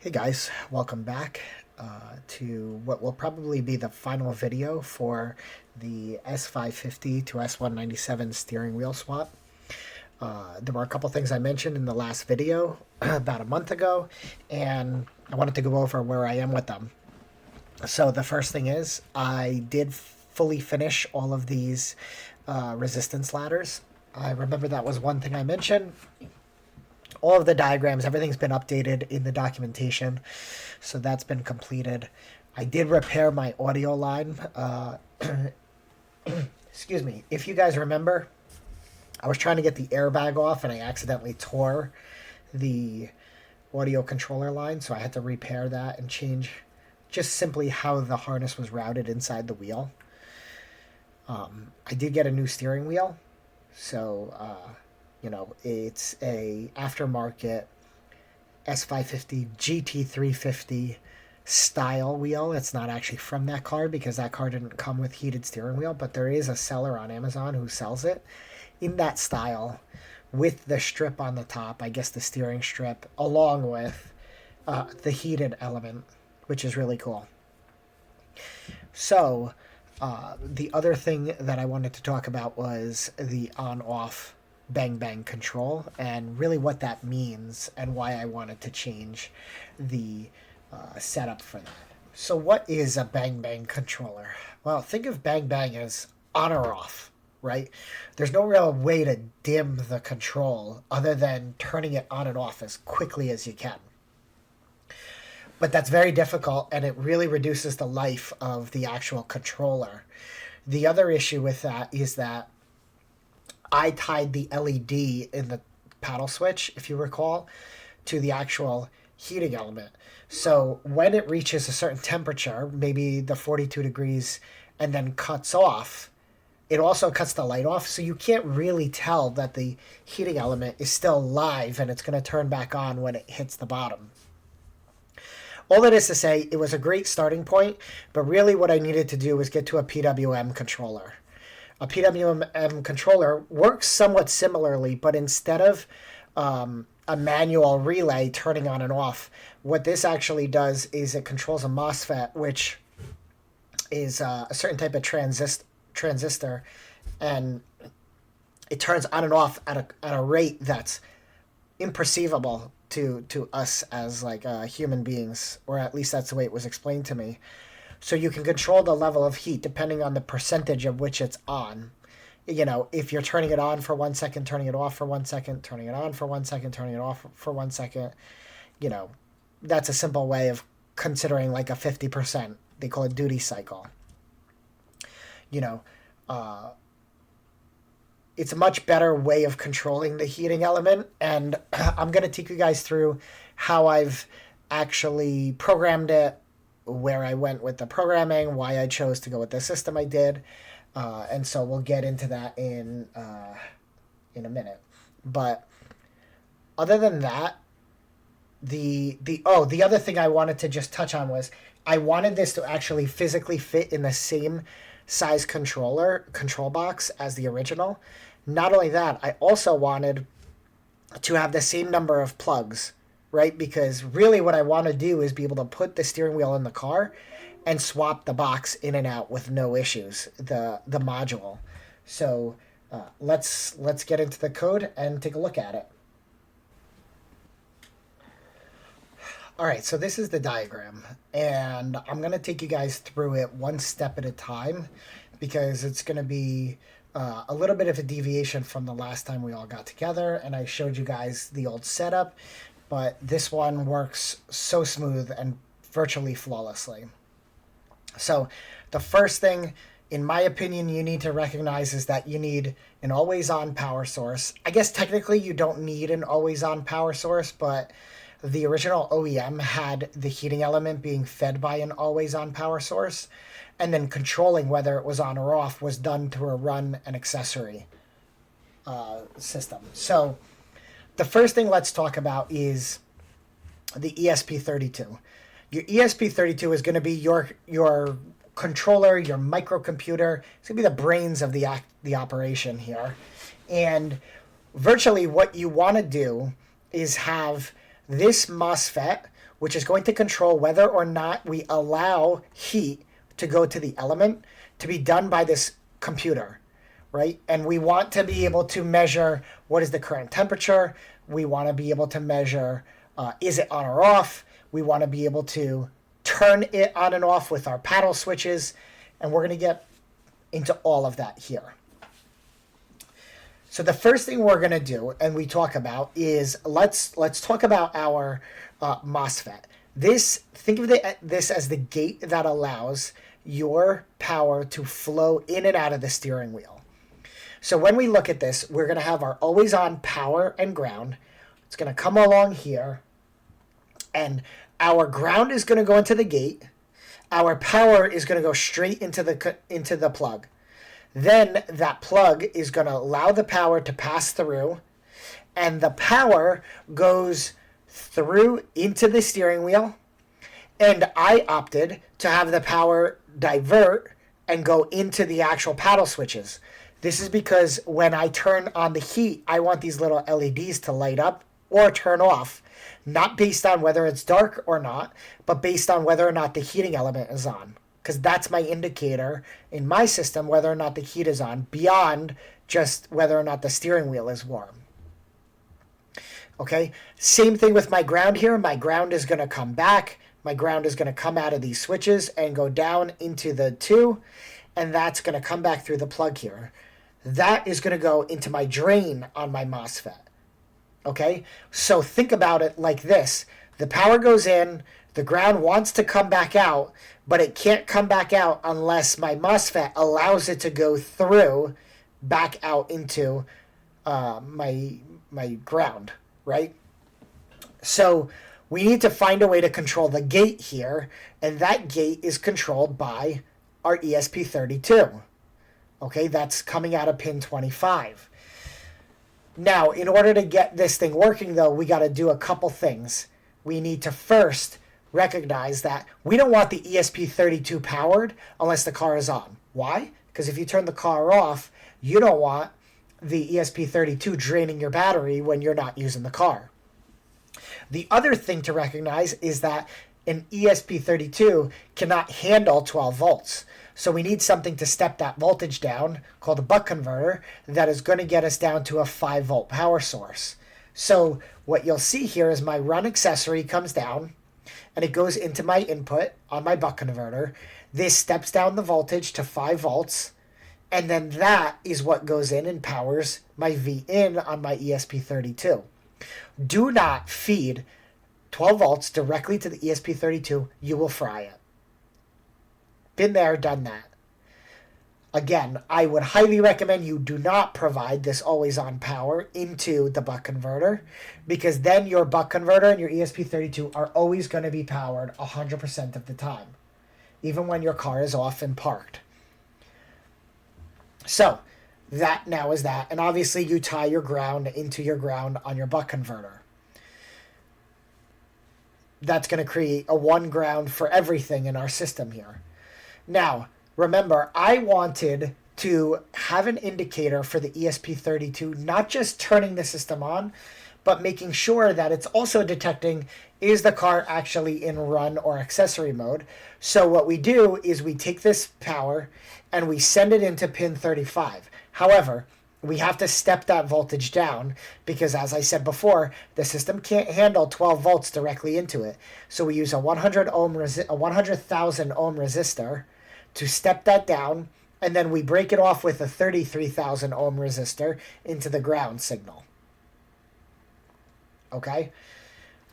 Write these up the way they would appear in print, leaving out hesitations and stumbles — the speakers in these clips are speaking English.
Hey guys, welcome back to what will probably be the final video for the S550 to S197 steering wheel swap. There were a couple things I mentioned in the last video about a month ago, and I wanted to go over where I am with them. So the first thing is I did fully finish all of these resistance ladders. I remember that was one thing I mentioned. All of the diagrams, everything's been updated in the documentation, so that's been completed. I did repair my audio line. Excuse me. If you guys remember, I was trying to get the airbag off and I accidentally tore the audio controller line, so I had to repair that and change just simply how the harness was routed inside the wheel. I did get a new steering wheel, so it's a aftermarket S550 GT350 style wheel. It's not actually from that car because that car didn't come with heated steering wheel, but there is a seller on Amazon who sells it in that style with the strip on the top, I guess the steering strip, along with the heated element, which is really cool. So the other thing that I wanted to talk about was the on-off bang bang control and really what that means and why I wanted to change the setup for that. So what is a bang bang controller? Well, think of bang bang as on or off, right? There's no real way to dim the control other than turning it on and off as quickly as you can. But that's very difficult, and it really reduces the life of the actual controller. The other issue with that is that I tied the LED in the paddle switch, if you recall, to the actual heating element. So when it reaches a certain temperature, maybe the 42 degrees, and then cuts off, it also cuts the light off. So you can't really tell that the heating element is still live and it's going to turn back on when it hits the bottom. All that is to say, it was a great starting point, but really what I needed to do was get to a PWM controller. A PWM controller works somewhat similarly, but instead of a manual relay turning on and off, what this actually does is it controls a MOSFET, which is a certain type of transistor, and it turns on and off at a rate that's imperceivable to us as like human beings, or at least that's the way it was explained to me. So you can control the level of heat depending on the percentage of which it's on. You know, if you're turning it on for 1 second, turning it off for 1 second, turning it on for 1 second, turning it off for 1 second, that's a simple way of considering like a 50%. They call it duty cycle. It's a much better way of controlling the heating element, and I'm going to take you guys through how I've actually programmed it, where I went with the programming, why I chose to go with the system I did, and so we'll get into that in a minute. But other than that, the other thing I wanted to just touch on was I wanted this to actually physically fit in the same size control box as the original. Not only that, I also wanted to have the same number of plugs, right? Because really what I want to do is be able to put the steering wheel in the car and swap the box in and out with no issues, the module. So let's get into the code and take a look at it. All right, so this is the diagram, and I'm going to take you guys through it one step at a time because it's going to be a little bit of a deviation from the last time we all got together and I showed you guys the old setup, but this one works so smooth and virtually flawlessly. So the first thing, in my opinion, you need to recognize is that you need an always-on power source. I guess technically you don't need an always-on power source, but the original OEM had the heating element being fed by an always-on power source, and then controlling whether it was on or off was done through a run and accessory system. So the first thing let's talk about is the ESP32. Your ESP32 is going to be your controller, your microcomputer. It's going to be the brains of the operation here. And virtually what you want to do is have this MOSFET, which is going to control whether or not we allow heat to go to the element, to be done by this computer, right? And we want to be able to measure what is the current temperature. We want to be able to measure, is it on or off? We want to be able to turn it on and off with our paddle switches. And we're going to get into all of that here. So the first thing we're going to do, and we talk about, is let's talk about our MOSFET. Think of this as the gate that allows your power to flow in and out of the steering wheel. So when we look at this, we're going to have our always on power and ground. It's going to come along here, and our ground is going to go into the gate. Our power is going to go straight into the plug. Then that plug is going to allow the power to pass through, and the power goes through into the steering wheel. And I opted to have the power divert and go into the actual paddle switches. This is because when I turn on the heat, I want these little LEDs to light up or turn off, not based on whether it's dark or not, but based on whether or not the heating element is on. Because that's my indicator in my system, whether or not the heat is on, beyond just whether or not the steering wheel is warm. Okay, same thing with my ground here. My ground is going to come back. My ground is going to come out of these switches and go down into the 2, and that's going to come back through the plug here. That is going to go into my drain on my MOSFET. Okay, so think about it like this. The power goes in, the ground wants to come back out, but it can't come back out unless my MOSFET allows it to go through back out into my ground, right? So we need to find a way to control the gate here, and that gate is controlled by our ESP32. Okay, that's coming out of pin 25. Now, in order to get this thing working, though, we got to do a couple things. We need to first recognize that we don't want the ESP32 powered unless the car is on. Why? Because if you turn the car off, you don't want the ESP32 draining your battery when you're not using the car. The other thing to recognize is that an ESP32 cannot handle 12 volts. So we need something to step that voltage down, called a buck converter, that is going to get us down to a 5-volt power source. So what you'll see here is my run accessory comes down, and it goes into my input on my buck converter. This steps down the voltage to 5 volts, and then that is what goes in and powers my V-in on my ESP32. Do not feed 12 volts directly to the ESP32. You will fry it. Been there, done that. Again, I would highly recommend you do not provide this always-on power into the buck converter, because then your buck converter and your ESP32 are always going to be powered 100% of the time, even when your car is off and parked. So that now is that. And obviously you tie your ground into your ground on your buck converter. That's going to create a one ground for everything in our system here. Now, remember, I wanted to have an indicator for the ESP32, not just turning the system on, but making sure that it's also detecting, is the car actually in run or accessory mode? So what we do is we take this power and we send it into pin 35. However, we have to step that voltage down because, as I said before, the system can't handle 12 volts directly into it. So we use a 100,000 ohm resistor to step that down, and then we break it off with a 33,000 ohm resistor into the ground signal. Okay?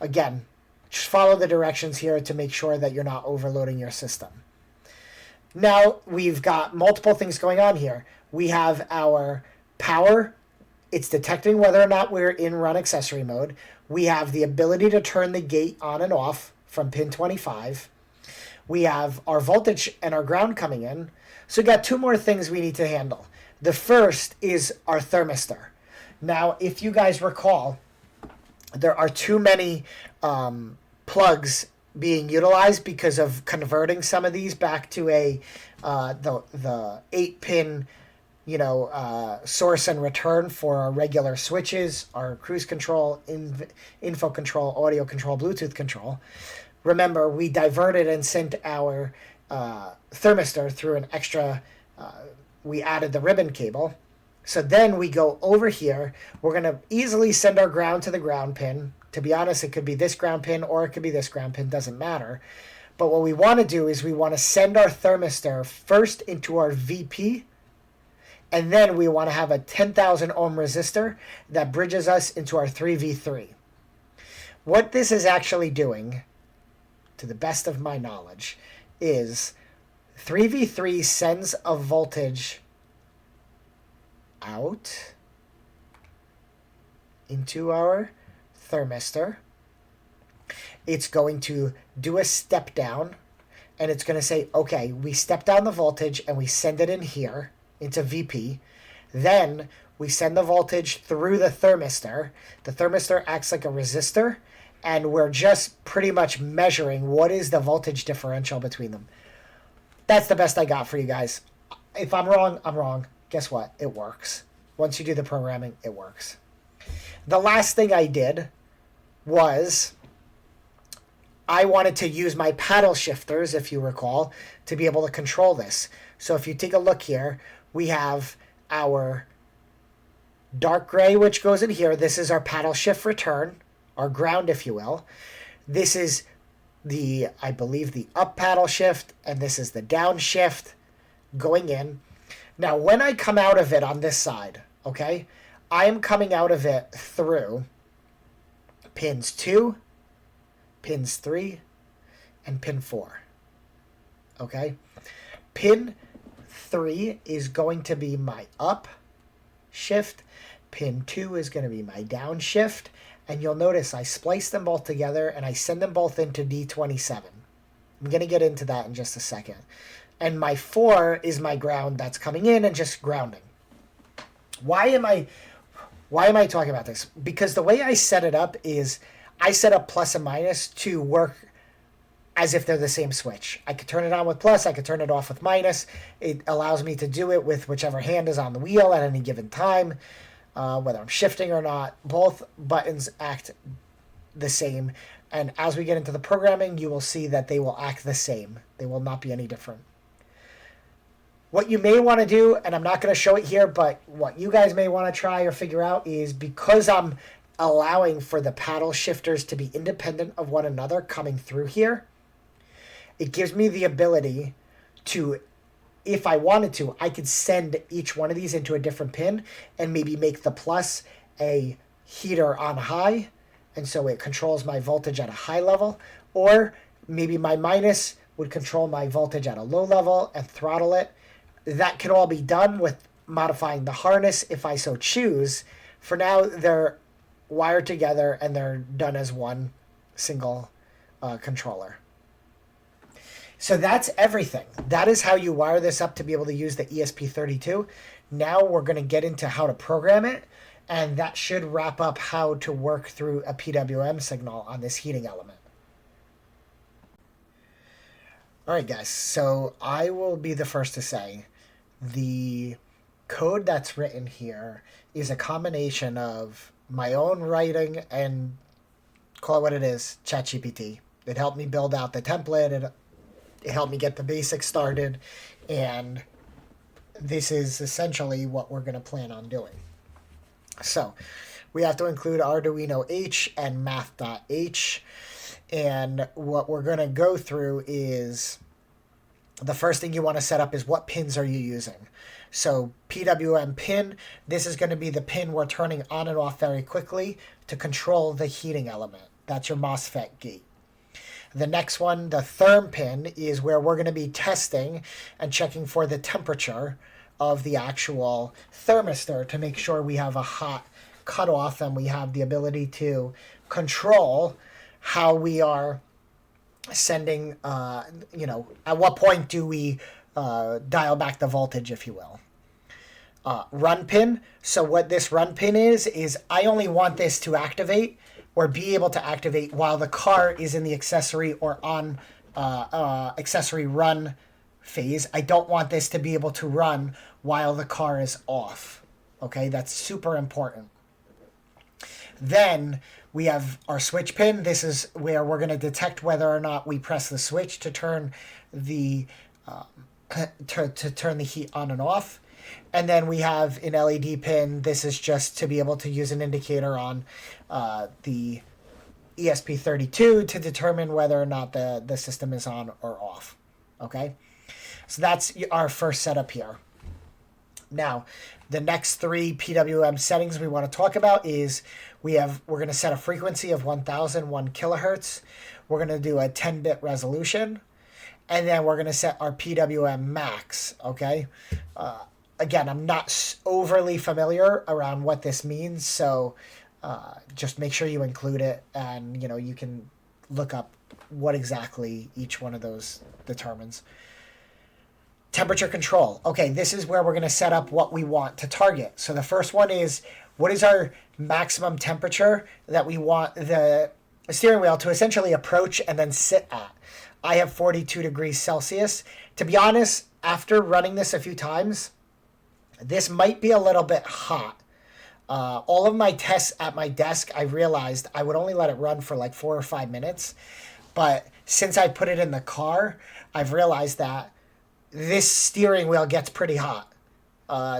Again, just follow the directions here to make sure that you're not overloading your system. Now, we've got multiple things going on here. We have our power. It's detecting whether or not we're in run accessory mode. We have the ability to turn the gate on and off from pin 25. We have our voltage and our ground coming in. So we got two more things we need to handle. The first is our thermistor. Now, if you guys recall, there are too many plugs being utilized because of converting some of these back to the 8-pin source and return for our regular switches, our cruise control, info control, audio control, Bluetooth control. Remember, we diverted and sent our thermistor through an extra, we added the ribbon cable. So then we go over here. We're going to easily send our ground to the ground pin. To be honest, it could be this ground pin or it could be this ground pin. Doesn't matter. But what we want to do is we want to send our thermistor first into our VP. And then we want to have a 10,000 ohm resistor that bridges us into our 3V3. What this is actually doing, to the best of my knowledge, is 3V3 sends a voltage out into our thermistor. It's going to do a step down, and it's going to say, okay, we step down the voltage and we send it in here into VP. Then we send the voltage through the thermistor. The thermistor acts like a resistor, and we're just pretty much measuring what is the voltage differential between them. That's the best I got for you guys. If I'm wrong, I'm wrong. Guess what? It works. Once you do the programming, it works. The last thing I did was I wanted to use my paddle shifters, if you recall, to be able to control this. So if you take a look here, we have our dark gray, which goes in here. This is our paddle shift return, our ground, if you will. This is I believe the up paddle shift, and this is the down shift going in. Now, when I come out of it on this side, okay, I am coming out of it through pins 2, pins 3, and pin 4. Okay? Pin 3 is going to be my up shift. Pin 2 is going to be my down shift. And you'll notice I splice them both together and I send them both into D27. I'm going to get into that in just a second. And my 4 is my ground that's coming in and just grounding. Why am I talking about this? Because the way I set it up is I set up plus and minus to work as if they're the same switch. I could turn it on with plus, I could turn it off with minus. It allows me to do it with whichever hand is on the wheel at any given time. Whether I'm shifting or not, both buttons act the same. And as we get into the programming, you will see that they will act the same. They will not be any different. What you may want to do, and I'm not going to show it here, but what you guys may want to try or figure out is, because I'm allowing for the paddle shifters to be independent of one another coming through here, it gives me the ability to, if I wanted to, I could send each one of these into a different pin and maybe make the plus a heater on high, and so it controls my voltage at a high level, or maybe my minus would control my voltage at a low level and throttle it. That can all be done with modifying the harness if I so choose. For now, they're wired together and they're done as one single controller. So that's everything. That is how you wire this up to be able to use the ESP32. Now we're going to get into how to program it, and that should wrap up how to work through a PWM signal on this heating element. All right, guys, so I will be the first to say the code that's written here is a combination of my own writing and, call it what it is, ChatGPT. It helped me build out the template. It helped me get the basics started, and this is essentially what we're going to plan on doing. So we have to include Arduino H and math.h, and what we're going to go through is the first thing you want to set up is what pins are you using. So PWM pin, this is going to be the pin we're turning on and off very quickly to control the heating element. That's your MOSFET gate. The next one, the therm pin, is where we're going to be testing and checking for the temperature of the actual thermistor to make sure we have a hot cutoff and we have the ability to control how we are sending, at what point do we dial back the voltage, if you will. Run pin. So what this run pin is I only want this to activate or be able to activate while the car is in the accessory or on accessory run phase. I don't want this to be able to run while the car is off. Okay, that's super important. Then we have our switch pin. This is where we're going to detect whether or not we press the switch to turn the to turn the heat on and off. And then we have an LED pin. This is just to be able to use an indicator on the ESP32 to determine whether or not the system is on or off. Okay, so that's our first setup here. Now, the next three PWM settings we want to talk about is we're going to set a frequency of 1001 kilohertz. We're going to do a 10-bit resolution, and then we're going to set our PWM max. Okay. Again, I'm not overly familiar around what this means, so just make sure you include it, and you can look up what exactly each one of those determines. Temperature control. Okay, this is where we're going to set up what we want to target. So the first one is, what is our maximum temperature that we want the steering wheel to essentially approach and then sit at? I have 42 degrees Celsius. To be honest, after running this a few times, this might be a little bit hot. All of my tests at my desk, I realized I would only let it run for like 4 or 5 minutes. But since I put it in the car, I've realized that this steering wheel gets pretty hot.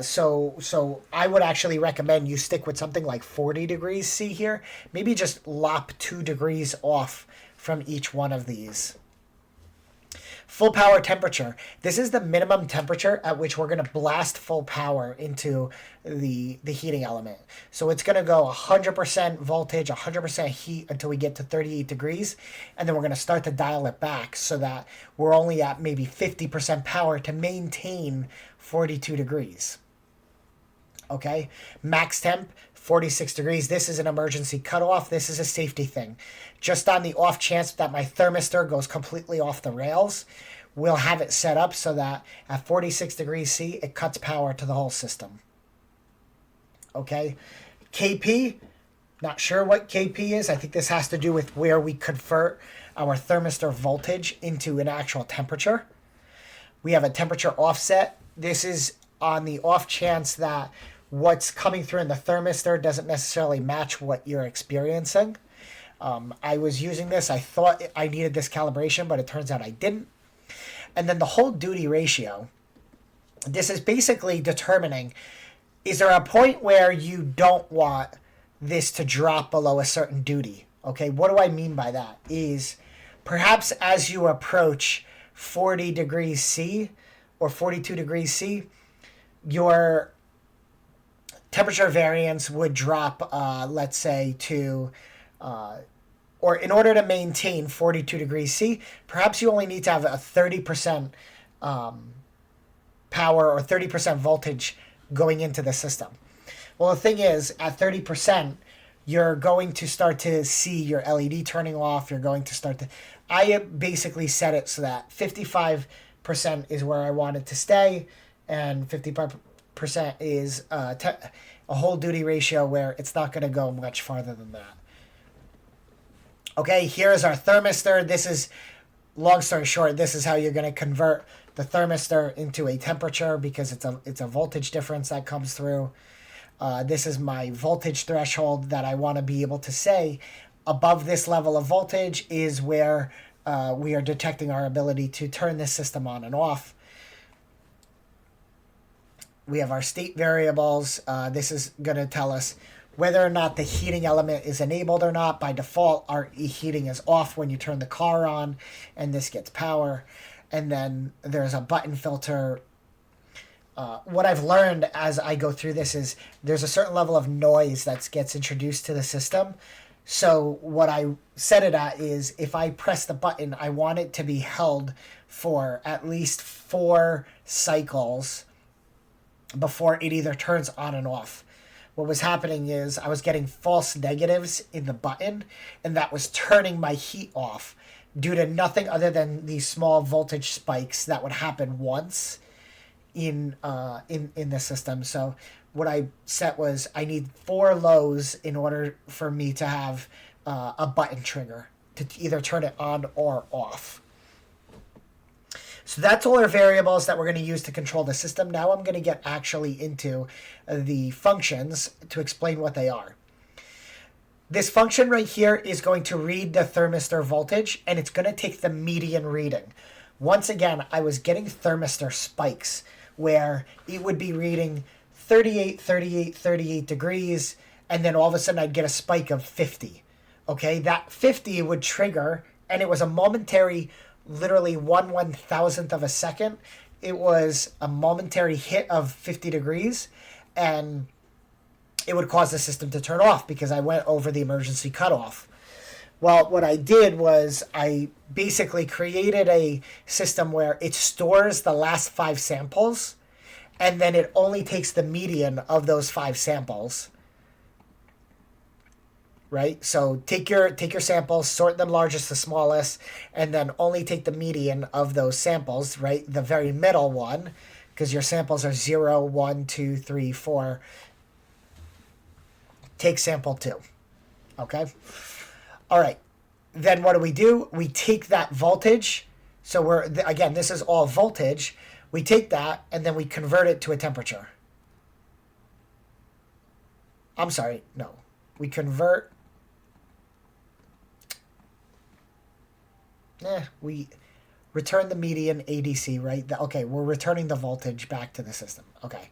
So I would actually recommend you stick with something like 40 degrees C here. Maybe just lop 2 degrees off from each one of these. Full power temperature. This is the minimum temperature at which we're going to blast full power into the heating element. So it's going to go 100% voltage, 100% heat until we get to 38 degrees. And then we're going to start to dial it back so that we're only at maybe 50% power to maintain 42 degrees. Okay, max temp, 46 degrees. This is an emergency cutoff. This is a safety thing. Just on the off chance that my thermistor goes completely off the rails, we'll have it set up so that at 46 degrees C, it cuts power to the whole system. Okay, KP, not sure what KP is. I think this has to do with where we convert our thermistor voltage into an actual temperature. We have a temperature offset. This is on the off chance that what's coming through in the thermistor doesn't necessarily match what you're experiencing. I was using this. I thought I needed this calibration, but it turns out I didn't. And then the hold duty ratio. This is basically determining, is there a point where you don't want this to drop below a certain duty? Okay, what do I mean by that? Is perhaps as you approach 40 degrees C or 42 degrees C, your temperature variance would drop, let's say, to, or in order to maintain 42 degrees C, perhaps you only need to have a 30% power or 30% voltage going into the system. Well, the thing is, at 30%, you're going to start to see your LED turning off. You're going to start to... I basically set it so that 55% is where I want it to stay, and 55% is a hold duty ratio where it's not going to go much farther than that. Okay, here's our thermistor. This is, long story short, this is how you're going to convert the thermistor into a temperature because it's a voltage difference that comes through. This is my voltage threshold that I want to be able to say above this level of voltage is where we are detecting our ability to turn this system on and off. We have our state variables. This is going to tell us whether or not the heating element is enabled or not. By default, our heating is off when you turn the car on, and this gets power. And then there's a button filter. What I've learned as I go through this is there's a certain level of noise that gets introduced to the system. So what I set it at is if I press the button, I want it to be held for at least 4 cycles before it either turns on and off. What was happening is I was getting false negatives in the button, and that was turning my heat off due to nothing other than these small voltage spikes that would happen once in the system. So what I set was I need 4 lows in order for me to have a button trigger to either turn it on or off. So that's all our variables that we're going to use to control the system. Now I'm going to get actually into the functions to explain what they are. This function right here is going to read the thermistor voltage, and it's going to take the median reading. Once again, I was getting thermistor spikes where it would be reading 38, 38, 38 degrees, and then all of a sudden I'd get a spike of 50. Okay, that 50 would trigger, and it was a momentary, literally 1/1000th of a second. It was a momentary hit of 50 degrees, and it would cause the system to turn off because I went over the emergency cutoff. Well, what I did was I basically created a system where it stores the last 5 samples, and then it only takes the median of those 5 samples. Right? So take your samples, sort them largest to smallest, and then only take the median of those samples, right? The very middle one, because your samples are 0, 1, 2, 3, 4. Take sample 2. Okay? All right. Then what do? We take that voltage. So again, this is all voltage. We take that and then we convert it to a temperature. I'm sorry, no. We convert... we return the median ADC, right? Okay, we're returning the voltage back to the system. Okay.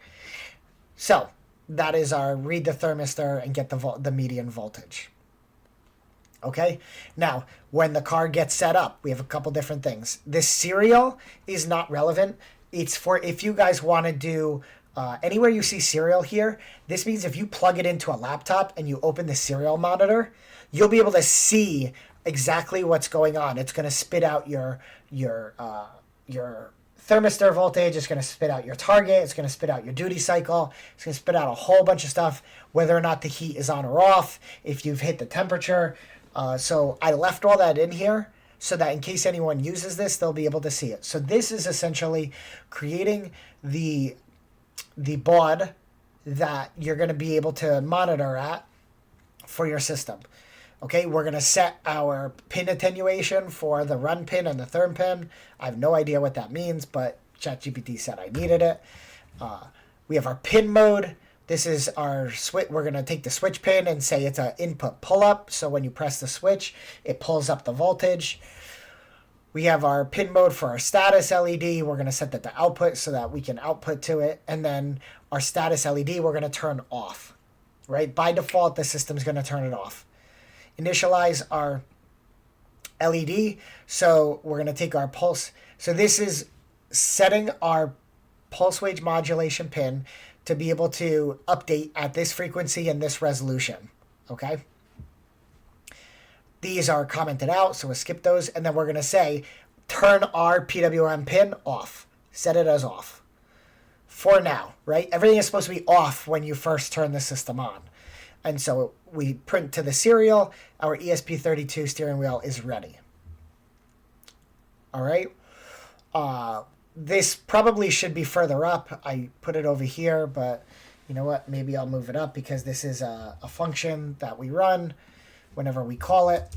So that is our read the thermistor and get the median voltage. Okay. Now, when the car gets set up, we have a couple different things. This serial is not relevant. It's for if you guys want to do anywhere you see serial here, this means if you plug it into a laptop and you open the serial monitor, you'll be able to see exactly what's going on. It's going to spit out your thermistor voltage. It's going to spit out your target. It's going to spit out your duty cycle. It's going to spit out a whole bunch of stuff, whether or not the heat is on or off, if you've hit the temperature. So I left all that in here so that in case anyone uses this, they'll be able to see it. So this is essentially creating the baud that you're going to be able to monitor at for your system. Okay, we're going to set our pin attenuation for the run pin and the therm pin. I have no idea what that means, but ChatGPT said I needed it. We have our pin mode. This is our switch. We're going to take the switch pin and say it's an input pull-up. So when you press the switch, it pulls up the voltage. We have our pin mode for our status LED. We're going to set that to output so that we can output to it. And then our status LED, we're going to turn off. Right? By default, the system's going to turn it off. Initialize our LED. So we're going to take our pulse. So this is setting our pulse wave modulation pin to be able to update at this frequency and this resolution. Okay. These are commented out, so we'll skip those. And then we're going to say, turn our PWM pin off. Set it as off. For now, right? Everything is supposed to be off when you first turn the system on. And so we print to the serial, our ESP32 steering wheel is ready. All right. This probably should be further up. I put it over here, but you know what? Maybe I'll move it up because this is a function that we run whenever we call it.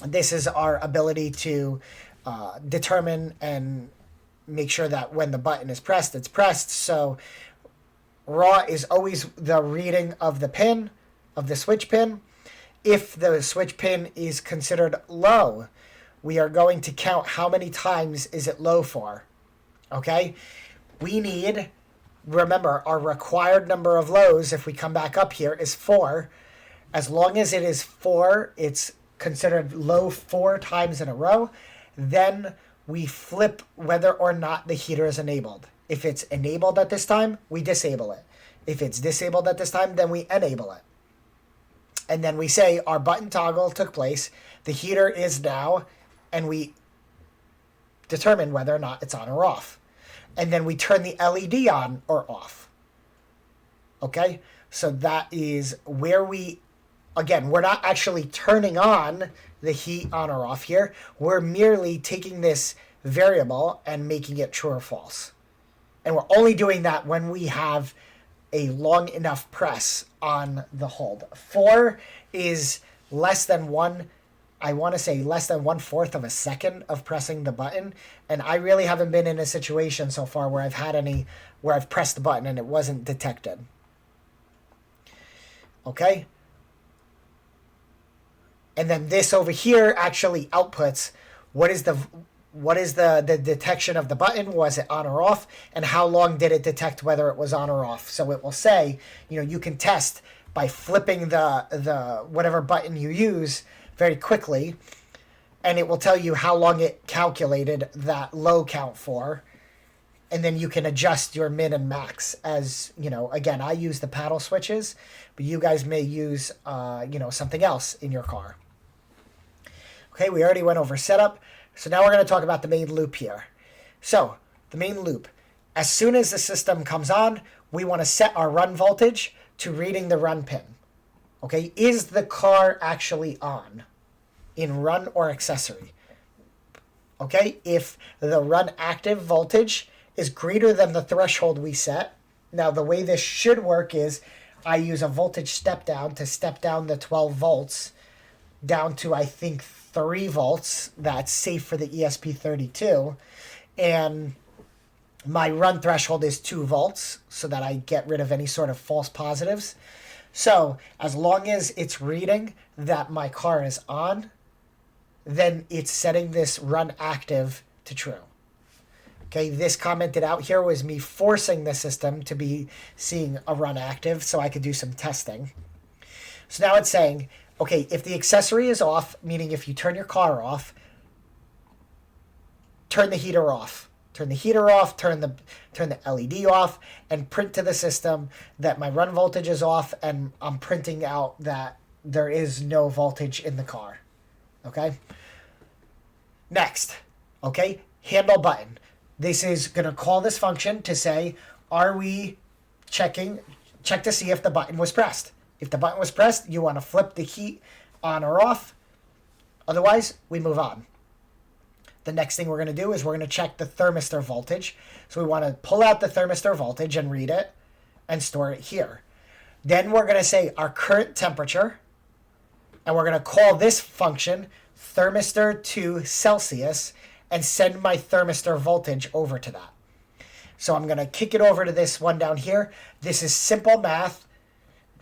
This is our ability to determine and make sure that when the button is pressed, it's pressed. So raw is always the reading of the pin, of the switch pin. If the switch pin is considered low, we are going to count how many times is it low for. Okay? We need, remember, our required number of lows, if we come back up here, is 4. As long as it is 4, it's considered low 4 times in a row. Then we flip whether or not the heater is enabled. If it's enabled at this time, we disable it. If it's disabled at this time, then we enable it. And then we say our button toggle took place, the heater is now, and we determine whether or not it's on or off. And then we turn the LED on or off. Okay? So that is where we, again, we're not actually turning on the heat on or off here. We're merely taking this variable and making it true or false. And we're only doing that when we have a long enough press on the hold. 4 is less than 1 I want to say less than 1/4 of a second of pressing the button. And I really haven't been in a situation so far where I've pressed the button and it wasn't detected. Okay. And then this over here actually outputs what is the detection of the button. Was it on or off? And how long did it detect whether it was on or off? So it will say, you can test by flipping the whatever button you use very quickly, and it will tell you how long it calculated that low count for. And then you can adjust your min and max as, again, I use the paddle switches, but you guys may use, something else in your car. Okay, we already went over setup. So now we're going to talk about the main loop here. So the main loop, as soon as the system comes on, we want to set our run voltage to reading the run pin. Okay, is the car actually on in run or accessory? Okay, if the run active voltage is greater than the threshold we set. Now the way this should work is I use a voltage step down to step down the 12 volts down to, I think, 3 volts. That's safe for the ESP32. And my run threshold is 2 volts so that I get rid of any sort of false positives. So as long as it's reading that my car is on, then it's setting this run active to true. Okay, this commented out here was me forcing the system to be seeing a run active so I could do some testing. So now it's saying, okay, if the accessory is off, meaning if you turn your car off, turn the heater off. Turn the heater off, turn the LED off, and print to the system that my run voltage is off, and I'm printing out that there is no voltage in the car. Okay? Next, okay, handle button. This is going to call this function to say, are we check to see if the button was pressed. If the button was pressed, you want to flip the heat on or off. Otherwise, we move on. The next thing we're going to do is we're going to check the thermistor voltage. So we want to pull out the thermistor voltage and read it and store it here. Then we're going to say our current temperature, and we're going to call this function thermistor to Celsius and send my thermistor voltage over to that. So I'm going to kick it over to this one down here. This is simple math.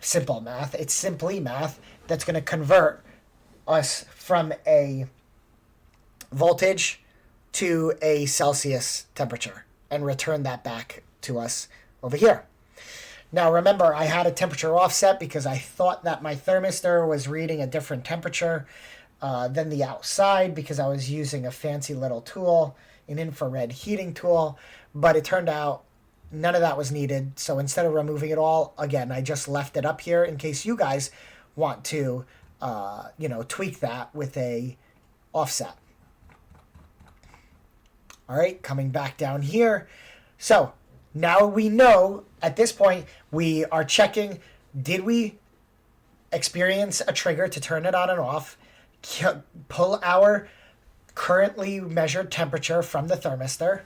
It's simply math that's going to convert us from a voltage to a Celsius temperature and return that back to us over here. Now remember, I had a temperature offset because I thought that my thermistor was reading a different temperature than the outside because I was using a fancy little tool, an infrared heating tool, but it turned out none of that was needed. So instead of removing it all, again, I just left it up here in case you guys want to, tweak that with a offset. All right, coming back down here. So now we know at this point we are checking, did we experience a trigger to turn it on and off, pull our currently measured temperature from the thermistor.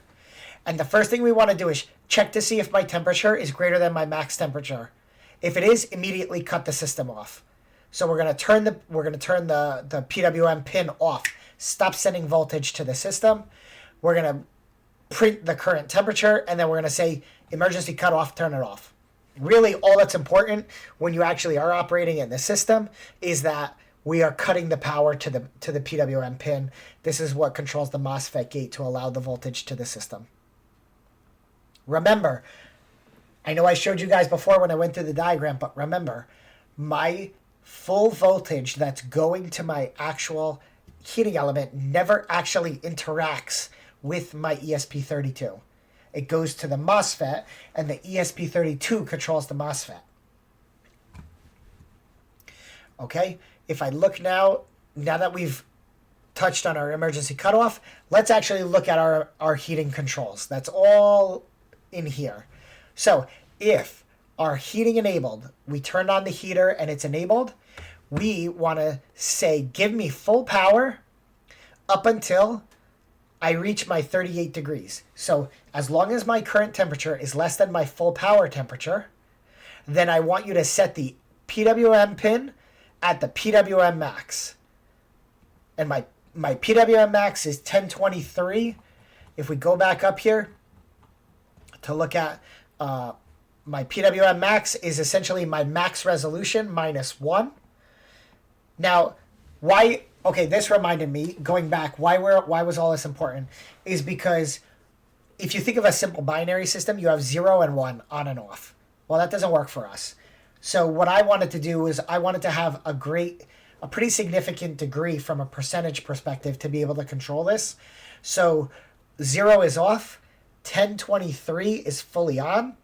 And the first thing we want to do is check to see if my temperature is greater than my max temperature. If it is, immediately cut the system off. So we're going to turn the PWM pin off. Stop sending voltage to the system. We're going to print the current temperature, and then we're going to say emergency cut off, turn it off. Really, all that's important when you actually are operating in the system is that we are cutting the power to the PWM pin. This is what controls the MOSFET gate to allow the voltage to the system. Remember, I know I showed you guys before when I went through the diagram, but remember, my full voltage that's going to my actual heating element never actually interacts with my ESP32. It goes to the MOSFET, and the ESP32 controls the MOSFET. Okay, if I look now that we've touched on our emergency cutoff, let's actually look at our heating controls. That's all in here. So if our heating enabled, we turned on the heater and it's enabled, we want to say, give me full power up until I reach my 38 degrees. So as long as my current temperature is less than my full power temperature, then I want you to set the PWM pin at the PWM max. and my PWM max is 1023. If we go back up here to look at my PWM max is essentially my max resolution minus 1. Now, why? Okay, this reminded me, going back, why was all this important? Is because if you think of a simple binary system, you have 0 and 1 on and off. Well, that doesn't work for us. So what I wanted to do is I wanted to have a pretty significant degree from a percentage perspective to be able to control this. So 0 is off, 1023 is fully on,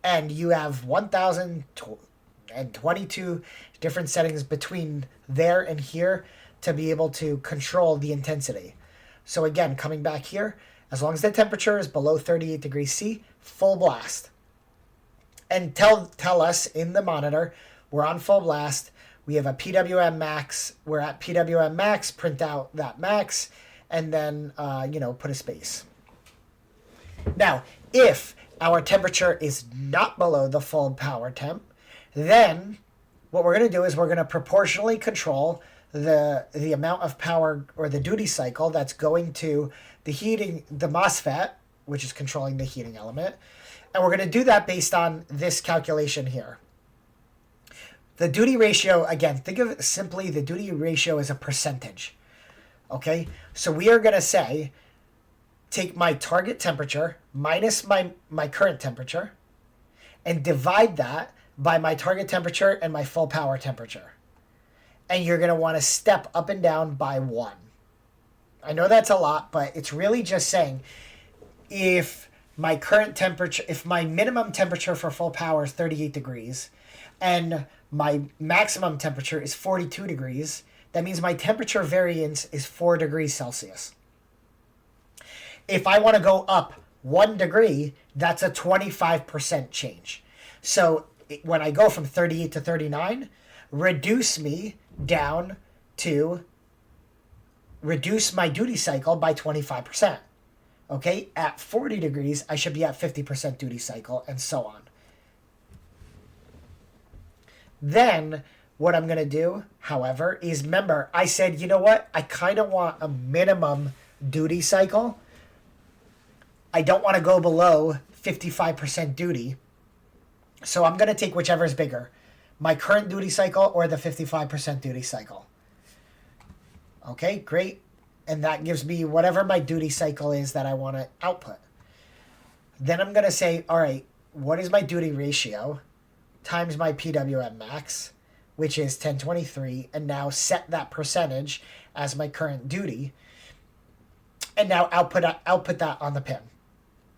and you have 1022 different settings between there and here to be able to control the intensity. So again, coming back here, as long as the temperature is below 38 degrees C, full blast. And tell us in the monitor, we're on full blast. We have a PWM max. We're at PWM max, print out that max, and then, put a space. Now, if our temperature is not below the full power temp, then what we're going to do is we're going to proportionally control the amount of power or the duty cycle that's going to the MOSFET, which is controlling the heating element. And we're going to do that based on this calculation here. The duty ratio, again, think of it simply, the duty ratio is a percentage. Okay? So we are going to say, take my target temperature minus my current temperature and divide that by my target temperature and my full power temperature. And you're going to want to step up and down by 1. I know that's a lot, but it's really just saying if my minimum temperature for full power is 38 degrees and my maximum temperature is 42 degrees, that means my temperature variance is 4 degrees Celsius. If I want to go up 1 degree, that's a 25% change. So when I go from 38 to 39, reduce my duty cycle by 25%. Okay, at 40 degrees, I should be at 50% duty cycle, and so on. Then, what I'm going to do, however, is remember, I said, you know what? I kind of want a minimum duty cycle. I don't want to go below 55% duty. So I'm going to take whichever is bigger, my current duty cycle or the 55% duty cycle. Okay, great. And that gives me whatever my duty cycle is that I want to output. Then I'm going to say, all right, what is my duty ratio times my PWM max, which is 1023, and now set that percentage as my current duty. And now output that on the pin.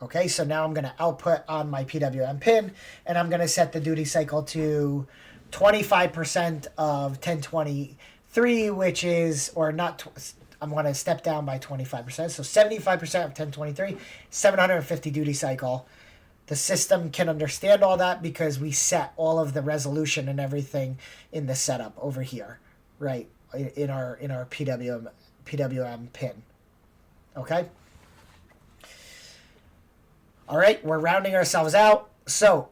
Okay, so now I'm going to output on my PWM pin, and I'm going to set the duty cycle to 25% of 1023, which is, or not, I'm going to step down by 25%. So 75% of 1023, 750 duty cycle. The system can understand all that because we set all of the resolution and everything in the setup over here, right, in our PWM pin. Okay? All right, we're rounding ourselves out. So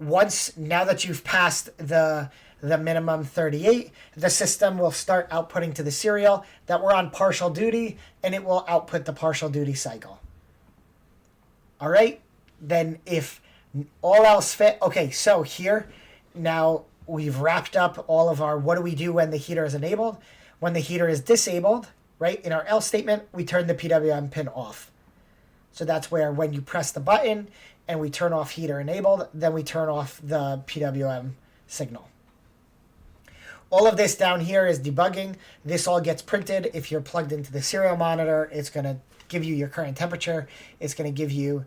now that you've passed the minimum 38, the system will start outputting to the serial that we're on partial duty, and it will output the partial duty cycle. All right, then if all else fit, okay, so here, now we've wrapped up all of our, what do we do when the heater is enabled? When the heater is disabled, right, in our else statement, we turn the PWM pin off. So that's where when you press the button and we turn off heater enabled, then we turn off the PWM signal. All of this down here is debugging. This all gets printed. If you're plugged into the serial monitor, it's going to give you your current temperature. It's going to give you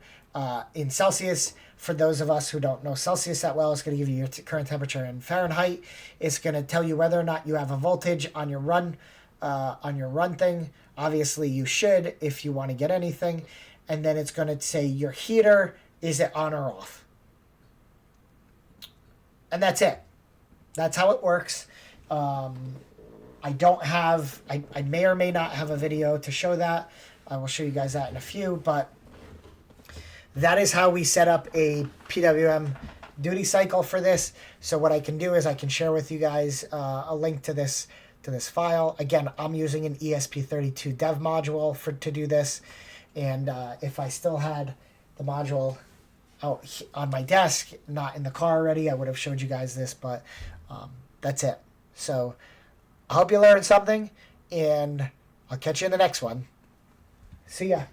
in Celsius. For those of us who don't know Celsius that well, it's going to give you your current temperature in Fahrenheit. It's going to tell you whether or not you have a voltage on your run thing. Obviously, you should if you want to get anything. And then it's going to say your heater, is it on or off? And that's it. That's how it works. I may or may not have a video to show that. I will show you guys that in a few, but that is how we set up a PWM duty cycle for this. So what I can do is I can share with you guys a link to this to this file. Again, I'm using an ESP32 dev module to do this. And if I still had the module out on my desk, not in the car already, I would have showed you guys this, but that's it. So I hope you learned something, and I'll catch you in the next one. See ya.